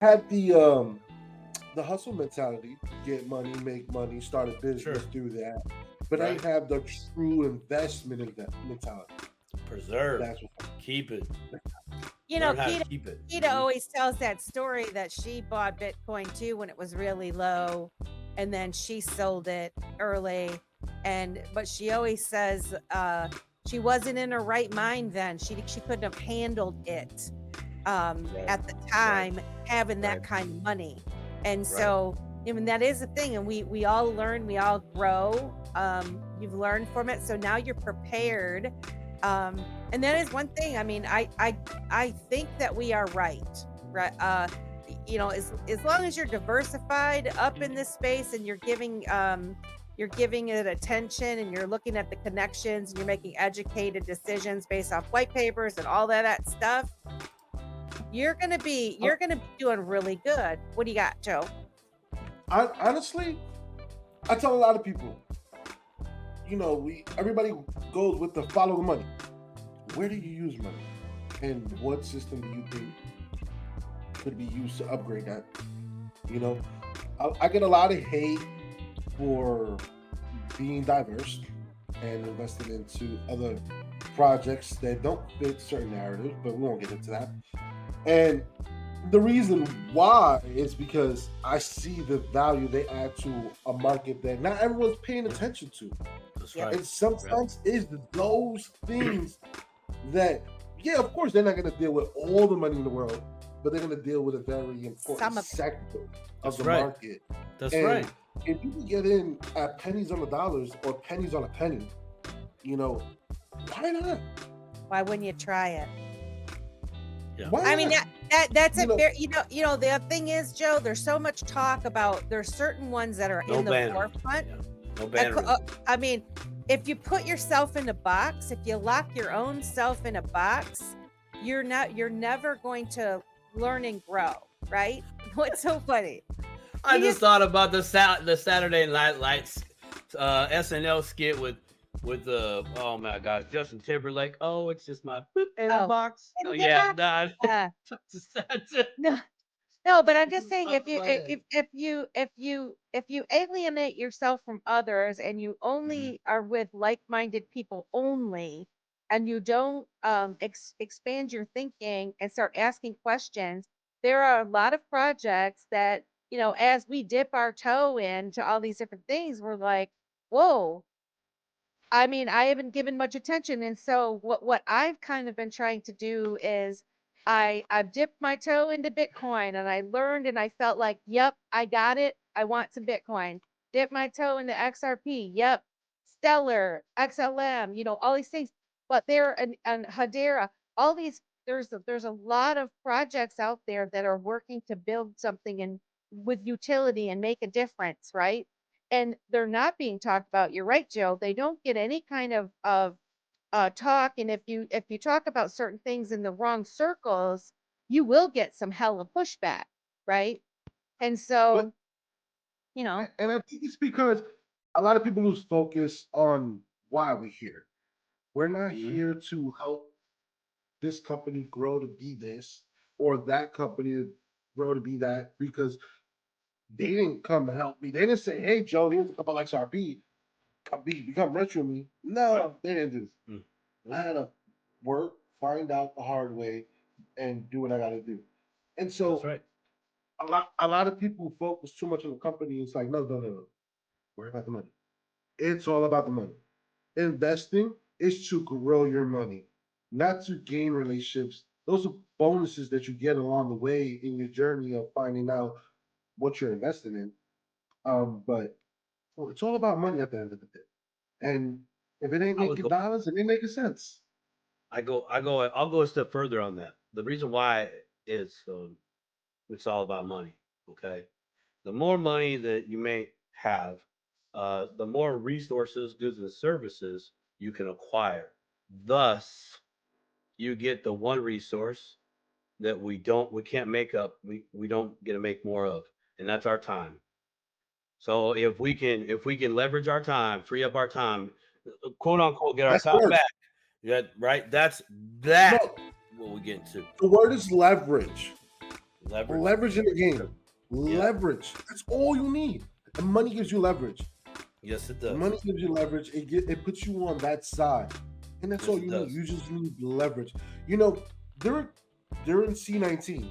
had the hustle mentality, get money, make money, start a business, do that. But I Right. have the true investment in that mentality. Preserve. That's what. Keep it. You know, Learn how to Kita, keep it. Kita always tells that story that she bought Bitcoin too when it was really low, and then she sold it early. But she always says she wasn't in her right mind then. She couldn't have handled it at the time having that kind of money. And so, I mean, that is a thing. And we all learn, we all grow. You've learned from it. So now you're prepared. And that is one thing. I mean, I think that we are right. You know, as long as you're diversified up in this space and you're giving it attention and you're looking at the connections and you're making educated decisions based off white papers and all that stuff, you're gonna be doing really good. What do you got, Joe? Honestly, I tell a lot of people, everybody goes with the follow the money. Where do you use money, and what system do you think could be used to upgrade that? I get a lot of hate for being diverse and investing into other projects that don't fit certain narratives, but we won't get into that. And the reason why is because I see the value they add to a market that not everyone's paying attention to. That's right. And sometimes it's those things that, yeah, of course, they're not going to deal with all the money in the world, but they're going to deal with a very important sector of the market. That's right. If you can get in at pennies on the dollars or pennies on a penny, why not? Why wouldn't you try it? Yeah. I mean, that's a very, the thing is, Joe, there's so much talk about, there's certain ones that are in the forefront. Yeah. No banner. I mean, if you put yourself in a box, if you lock your own self in a box, you're never going to learn and grow, right? What's so funny? I just thought about the Saturday Night Lights SNL skit with oh my God, Justin Timberlake. Oh, it's just my in a box. Oh yeah, no, but I'm just saying, if you alienate yourself from others and you only are with like-minded people only, and you don't expand your thinking and start asking questions, there are a lot of projects that, as we dip our toe into all these different things, we're like, whoa. I mean, I haven't given much attention. And so what I've kind of been trying to do is I've dipped my toe into Bitcoin and I learned and I felt like, yep, I got it. I want some Bitcoin. Dip my toe into XRP. Yep. Stellar, XLM, all these things. But there and Hedera, all these, there's a lot of projects out there that are working to build something and with utility and make a difference, right? And they're not being talked about. You're right, Joe. They don't get any kind of talk. And if you talk about certain things in the wrong circles, you will get some hella pushback, right? And so, and I think it's because a lot of people lose focus on why we're here. We're not here to help this company grow to be this or that company grow to be that, because they didn't come to help me. They didn't say, "Hey, Joe, here's a couple of XRP. Become rich with me." No, they didn't do this. I had to work, find out the hard way, and do what I got to do. And so, that's right. a lot of people focus too much on the company. It's like, no. Worry about the money. It's all about the money. Investing is to grow your money, not to gain relationships. Those are bonuses that you get along the way in your journey of finding out what you're investing in. But it's all about money at the end of the day. And if it ain't making dollars, it ain't making sense. I'll go a step further on that. The reason why is it's all about money. Okay, the more money that you may have, the more resources, goods, and services you can acquire. Thus, you get the one resource that we can't make up. We don't get to make more of, and that's our time. So if we can leverage our time, free up our time, quote unquote, get our time back. Yeah, right. That's what we get into. The word is leverage. Leverage in the game. Leverage. That's all you need. And money gives you leverage. Yes, it does. Money gives you leverage. It puts you on that side, and that's Yes, all it you does. need. You just need leverage. You know, during C19.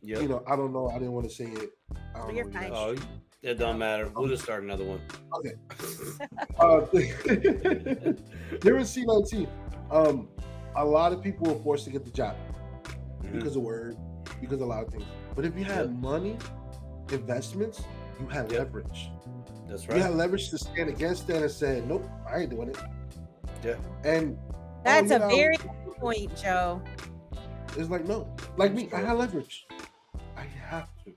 Yeah. You know, I don't know. I didn't want to say it. I don't You're know, fine. Oh, it don't matter. We'll just start another one. Okay. During C19, a lot of people were forced to get the job because of word, because of a lot of things. But if you had money, investments, you had leverage. That's You right. had leverage to stand against that and say, nope, I ain't doing it. Yeah. And That's you a know, very good point, Joe. it's like, no. Like me, I had leverage. I have to.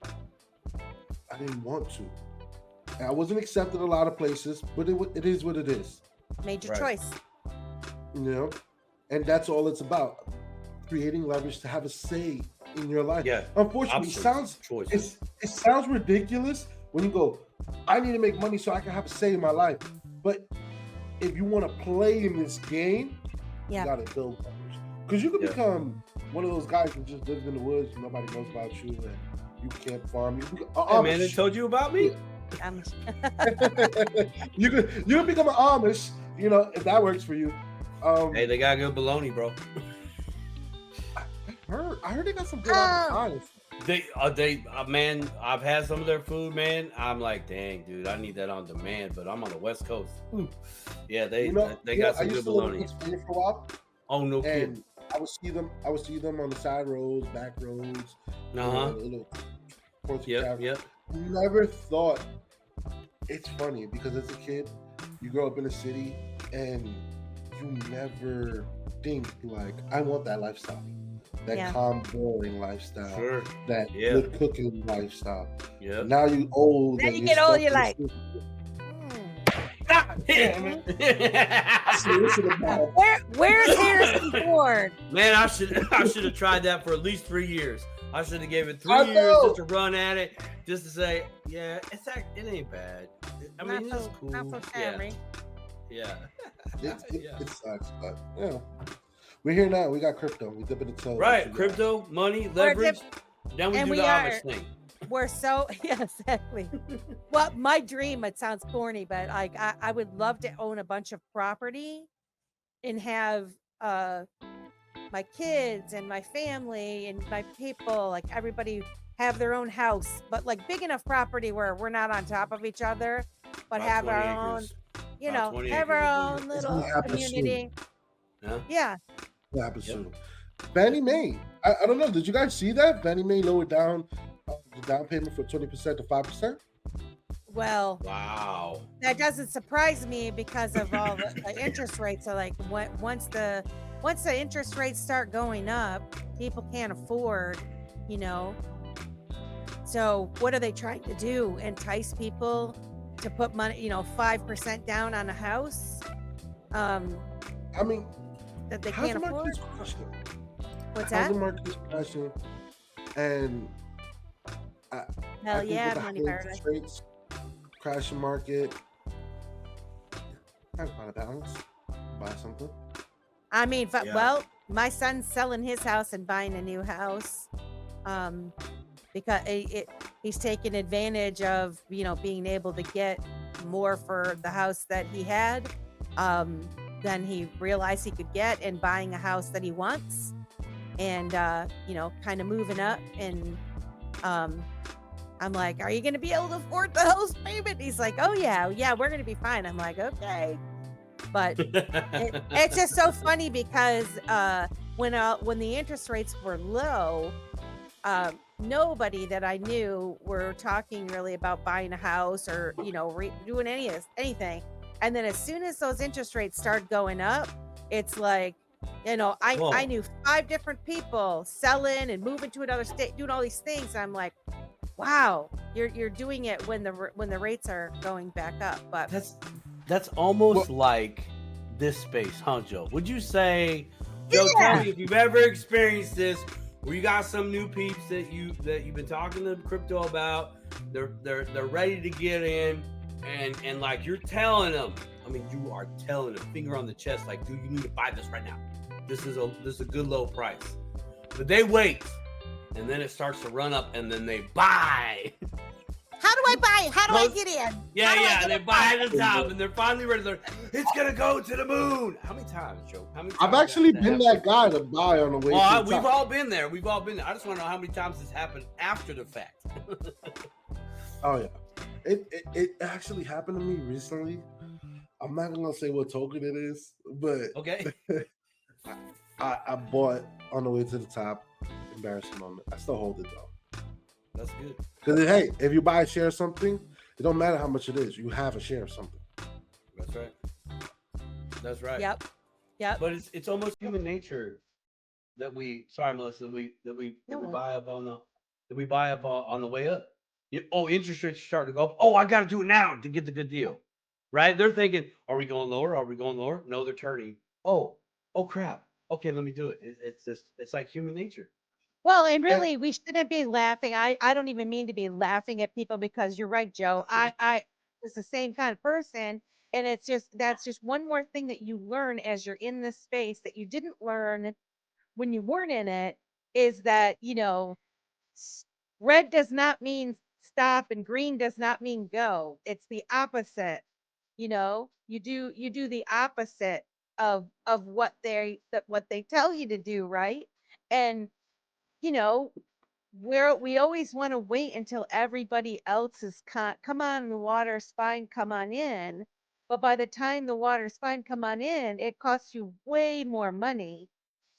I didn't want to. I wasn't accepted a lot of places, but it is what it is. Made your Right. choice. You know? And that's all it's about. Creating leverage to have a say in your life. Yeah. Unfortunately, Choices. it sounds ridiculous when you go, I need to make money so I can have a say in my life. But if you want to play in this game, Yeah. you gotta build leverage. Because you could Yeah. become one of those guys who just lives in the woods and nobody knows about you and you can't farm. You can, Hey, man, they told you about me? I'm- you could become an Amish, you know, if that works for you. Hey, they got good bologna, bro. I heard they got some good avocados. Man, I've had some of their food, man. I'm like, dang, dude, I need that on demand, but I'm on the West Coast. Ooh. Yeah, they got some I good used to live bologna. in Spain for a while, Oh, no kidding. and I would see them on the side roads, back roads. Little Yep. Never thought. It's funny because as a kid, you grow up in a city and you never think like, I want that lifestyle, that calm, boring lifestyle, Sure. that good cooking lifestyle. Yeah. Now you old. Now and you you're get old, stuck you're in the like, where's Harrison Ford? Man, I should have tried that for at least 3 years. I should have gave it 3 I years know. just to run at it, just to say, yeah, it ain't bad. I mean, it's cool. Not so shabby. Yeah. It sucks, but yeah, we're here now. We got crypto. We dipping the toe. Right, crypto, money, leverage. Then we and do we the are- Amish thing. We're so yeah, exactly. Well, my dream, it sounds corny, but like I would love to own a bunch of property and have my kids and my family and my people, like everybody have their own house, but like big enough property where we're not on top of each other, but About have 20 our acres. own, you About know, 20 have acres our would own do it. little It's gonna happen community. Huh? Yeah. What happened soon? Fannie Mae. I don't know. Did you guys see that? Fannie Mae lowered down the down payment from 20% to 5%. Well, Wow. that doesn't surprise me because of all the interest rates. So like once the interest rates start going up, people can't afford, you know. So what are they trying to do? Entice people to put money, 5% down on a house? I mean, That they how's can't the afford? market crashing? What's How's that? the market crashing? And I Hell think yeah, with the money high paradise. interest rates, crashing market, I find a balance. Buy something. I mean, Yeah. well, my son's selling his house and buying a new house, because he's taking advantage of being able to get more for the house that he had, than he realized he could get, and buying a house that he wants, and kind of moving up. And I'm like, "Are you going to be able to afford the house payment?" He's like, "Oh yeah, we're going to be fine." I'm like, "Okay." But it's just so funny because when the interest rates were low, nobody that I knew were talking really about buying a house or doing anything. And then as soon as those interest rates started going up, it's like I Whoa. knew 5 different people selling and moving to another state, doing all these things. I'm like, wow, you're doing it when the rates are going back up. But That's almost like this space, huh, Joe? Would you say, Joe, Yeah. tell me if you've ever experienced this, where you got some new peeps that you've been talking to crypto about, they're ready to get in, and like you're telling them, I mean, you are telling them, finger on the chest, like, dude, you need to buy this right now. This is a good low price. But they wait and then it starts to run up, and then they buy. How do I buy it? How do I Those- get in? Yeah, How do I yeah, get they in? buy the top, and they're finally ready. It's gonna go to the moon. How many times, Joe? How many times? I've actually has been happened? that guy to buy on the way Well, to the we've top. all been there. We've all been there. I just want to know how many times this happened after the fact. Oh yeah, it actually happened to me recently. I'm not gonna say what token it is, but Okay. I bought on the way to the top. Embarrassing moment. I still hold it though. That's good. Because hey, if you buy a share of something, it don't matter how much it is. You have a share of something. That's right. That's right. Yep. Yep. But it's almost Human nature that we, sorry, Melissa, that we No worries. buy up on the way up. Interest rates are starting to go up. Oh, I got to do it now to get the good deal, right? They're thinking, are we going lower? Are we going lower? No, they're turning. Oh crap. Okay, let me do it. It's like human nature. Well, and really, we shouldn't be laughing. I don't even mean to be laughing at people because you're right, Joe. I was the same kind of person, and that's just one more thing that you learn as you're in this space that you didn't learn when you weren't in it. Is that red does not mean stop and green does not mean go. It's the opposite. You do the opposite of what they tell you to do, right? And you know, we always want to wait until everybody else is come on, the water's fine, come on in. But by the time the water's fine, come on in, it costs you way more money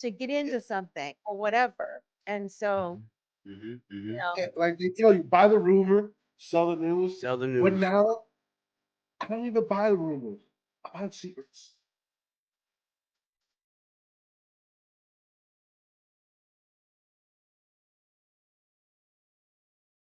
to get into something or whatever. And so, Like they tell you, buy the rumor, sell the news. Sell the But news. now, I don't even buy the rumors. I buy the secrets.